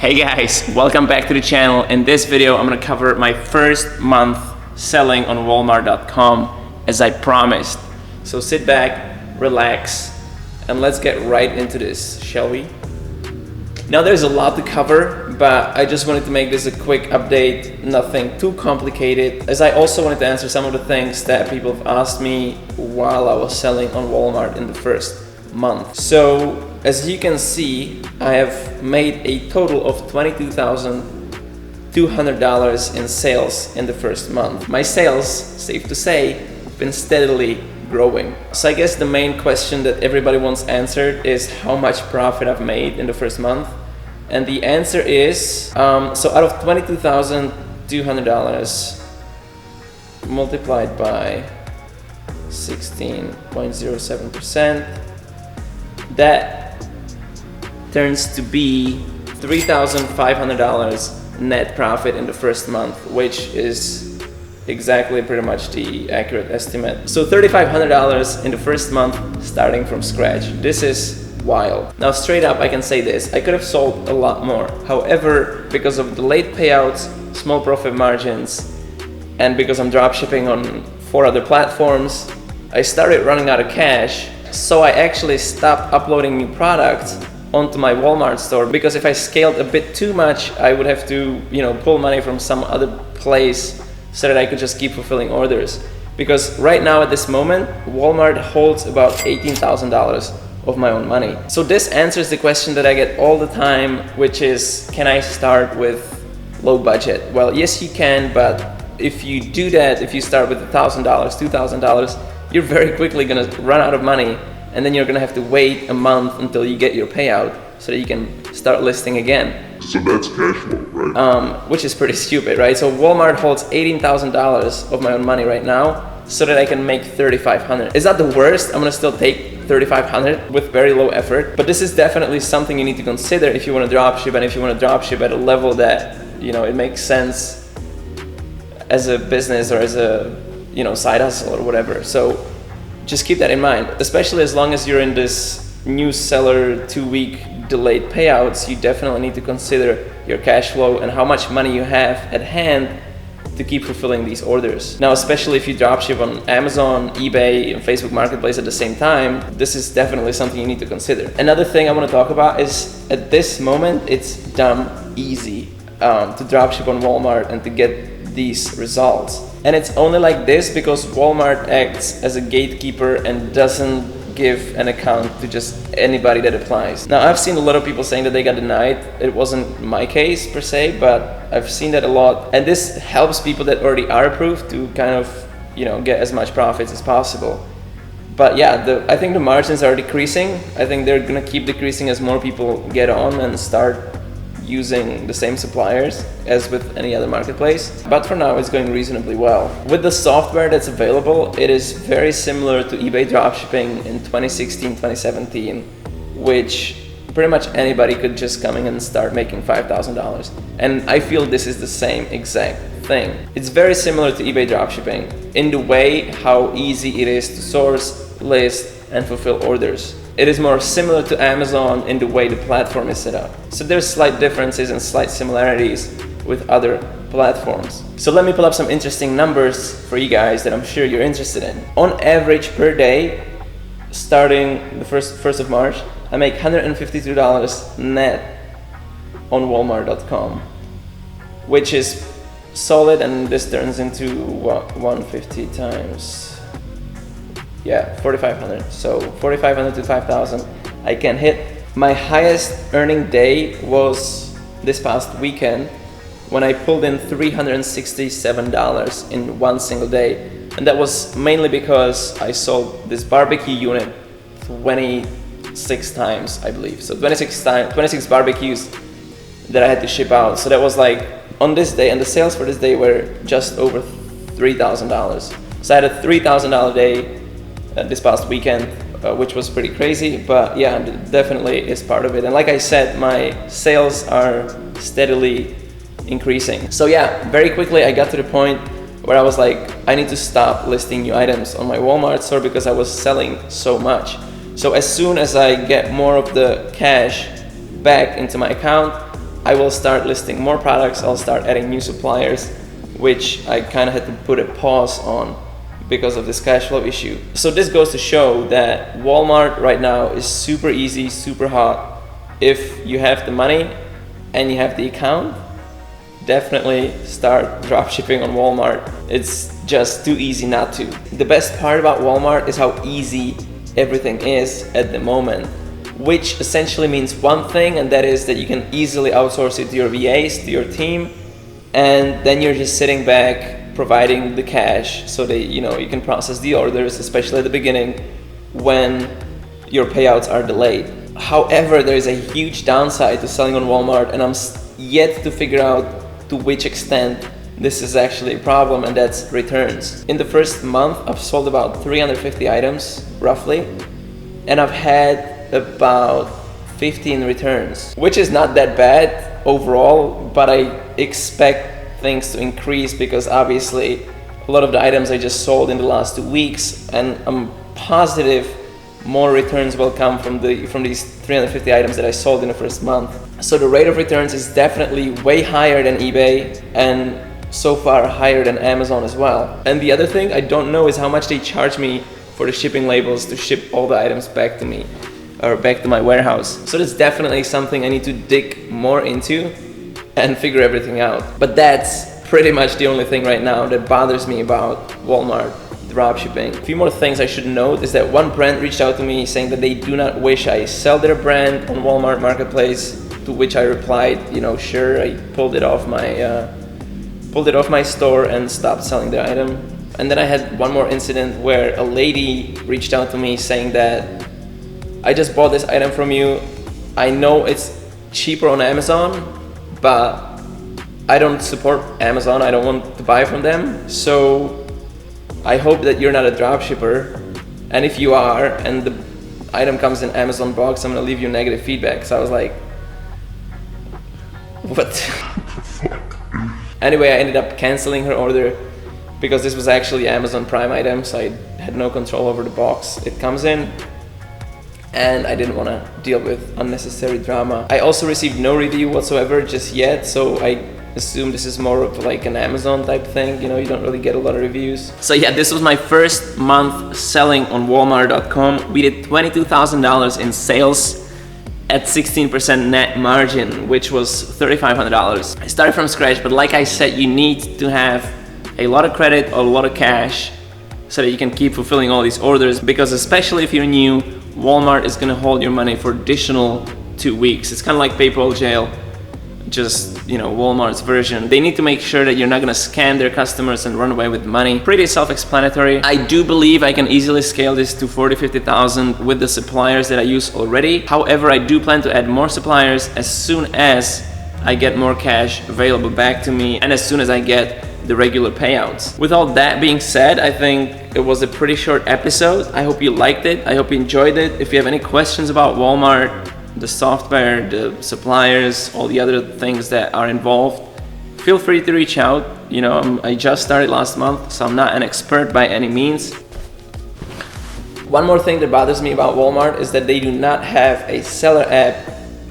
Hey guys, welcome back to the channel. In this video, I'm gonna cover my first month selling on Walmart.com as I promised. So sit back, relax, and let's get right into this, shall we? Now there's a lot to cover, but I just wanted to make this a quick update, nothing too complicated, as I also wanted to answer some of the things that people have asked me while I was selling on Walmart in the first month. So as you can see, I have made a total of $22,200 in sales in the first month. My sales, safe to say, have been steadily growing. So I guess the main question that everybody wants answered is how much profit I've made in the first month. And the answer is, so out of $22,200 multiplied by 16.07%, that turns to be $3,500 net profit in the first month, which is exactly pretty much the accurate estimate. So $3,500 in the first month starting from scratch. This is wild. Now straight up I can say this, I could have sold a lot more. However, because of delayed payouts, small profit margins, and because I'm dropshipping on 4 other platforms, I started running out of cash. So I actually stopped uploading new products onto my Walmart store, because if I scaled a bit too much, I would have to, pull money from some other place so that I could just keep fulfilling orders. Because right now at this moment, Walmart holds about $18,000 of my own money. So this answers the question that I get all the time, which is, can I start with low budget? Well, yes you can, but if you do that, if you start with $1,000, $2,000, you're very quickly gonna run out of money, and then you're gonna have to wait a month until you get your payout so that you can start listing again. So that's cash flow, right? Which is pretty stupid, right? So Walmart holds $18,000 of my own money right now so that I can make $3,500. Is that the worst? I'm gonna still take $3,500 with very low effort, but this is definitely something you need to consider if you wanna dropship, and if you wanna dropship at a level that, it makes sense as a business or as a, side hustle or whatever. So just keep that in mind, especially as long as you're in this new seller 2-week delayed payouts. You definitely need to consider your cash flow and how much money you have at hand to keep fulfilling these orders. Now, especially if you dropship on Amazon, eBay, and Facebook Marketplace at the same time, this is definitely something you need to consider. Another thing I want to talk about is, at this moment, it's dumb easy to dropship on Walmart and to get these results. And it's only like this because Walmart acts as a gatekeeper and doesn't give an account to just anybody that applies. Now, I've seen a lot of people saying that they got denied. It wasn't my case per se, but I've seen that a lot. And this helps people that already are approved to kind of, get as much profits as possible. But yeah, I think the margins are decreasing. I think they're gonna keep decreasing as more people get on and start using the same suppliers as with any other marketplace. But for now, it's going reasonably well. With the software that's available, it is very similar to eBay dropshipping in 2016, 2017, which pretty much anybody could just come in and start making $5,000. And I feel this is the same exact thing. It's very similar to eBay dropshipping in the way how easy it is to source, list, and fulfill orders. It is more similar to Amazon in the way the platform is set up. So there's slight differences and slight similarities with other platforms. So let me pull up some interesting numbers for you guys that I'm sure you're interested in. On average per day, starting the 1st of March, I make $152 net on Walmart.com, which is solid, and this turns into what, 150 times, 4,500. So 4,500 to 5,000 I can hit. My highest earning day was this past weekend when I pulled in $367 in one single day. And that was mainly because I sold this barbecue unit 26 times, I believe. So 26 barbecues that I had to ship out. So that was like on this day, and the sales for this day were just over $3,000. So I had a $3,000 day this past weekend, which was pretty crazy, but yeah, definitely is part of it. And like I said, my sales are steadily increasing. So yeah, very quickly I got to the point where I was like, I need to stop listing new items on my Walmart store because I was selling so much. So as soon as I get more of the cash back into my account, I will start listing more products, I'll start adding new suppliers, which I kind of had to put a pause on because of this cash flow issue. So this goes to show that Walmart right now is super easy, super hot. If you have the money and you have the account, definitely start dropshipping on Walmart. It's just too easy not to. The best part about Walmart is how easy everything is at the moment, which essentially means one thing, and that is that you can easily outsource it to your VAs, to your team, and then you're just sitting back providing the cash so that you can process the orders, especially at the beginning when your payouts are delayed. However, there is a huge downside to selling on Walmart, and I'm yet to figure out to which extent this is actually a problem, and that's returns. In the first month, I've sold about 350 items, roughly, and I've had about 15 returns, which is not that bad overall, but I expect things to increase because obviously a lot of the items I just sold in the last 2 weeks, and I'm positive more returns will come from these 350 items that I sold in the first month. So the rate of returns is definitely way higher than eBay, and so far higher than Amazon as well. And the other thing I don't know is how much they charge me for the shipping labels to ship all the items back to me or back to my warehouse. So that's definitely something I need to dig more into and figure everything out. But that's pretty much the only thing right now that bothers me about Walmart dropshipping. A few more things I should note is that one brand reached out to me saying that they do not wish I sell their brand on Walmart Marketplace, to which I replied, sure. I pulled it off my store and stopped selling the item. And then I had one more incident where a lady reached out to me saying that I just bought this item from you. I know it's cheaper on Amazon, but I don't support Amazon. I don't want to buy from them. So I hope that you're not a dropshipper. And if you are, and the item comes in Amazon box, I'm gonna leave you negative feedback. So I was like, what? Anyway, I ended up canceling her order because this was actually Amazon Prime item, so I had no control over the box it comes in, and I didn't want to deal with unnecessary drama. I also received no review whatsoever just yet, so I assume this is more of like an Amazon type thing, you don't really get a lot of reviews. So yeah, this was my first month selling on Walmart.com. We did $22,000 in sales at 16% net margin, which was $3,500. I started from scratch, but like I said, you need to have a lot of credit or a lot of cash so that you can keep fulfilling all these orders, because especially if you're new, Walmart is gonna hold your money for additional 2 weeks. It's kind of like PayPal jail, just Walmart's version. They need to make sure that you're not gonna scam their customers and run away with money. Pretty self-explanatory. I do believe I can easily scale this to 40-50,000 with the suppliers that I use already. However, I do plan to add more suppliers as soon as I get more cash available back to me and as soon as I get the regular payouts. With all that being said, I think it was a pretty short episode. I hope you liked it. I hope you enjoyed it. If you have any questions about Walmart, the software, the suppliers, all the other things that are involved, feel free to reach out. I just started last month, so I'm not an expert by any means. One more thing that bothers me about Walmart is that they do not have a seller app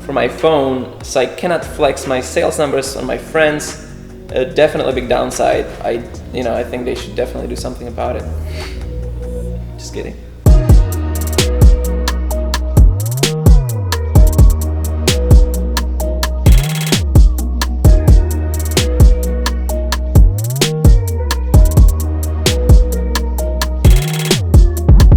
for my phone, so I cannot flex my sales numbers on my friends. Definitely a big downside. I think they should definitely do something about it. Just kidding.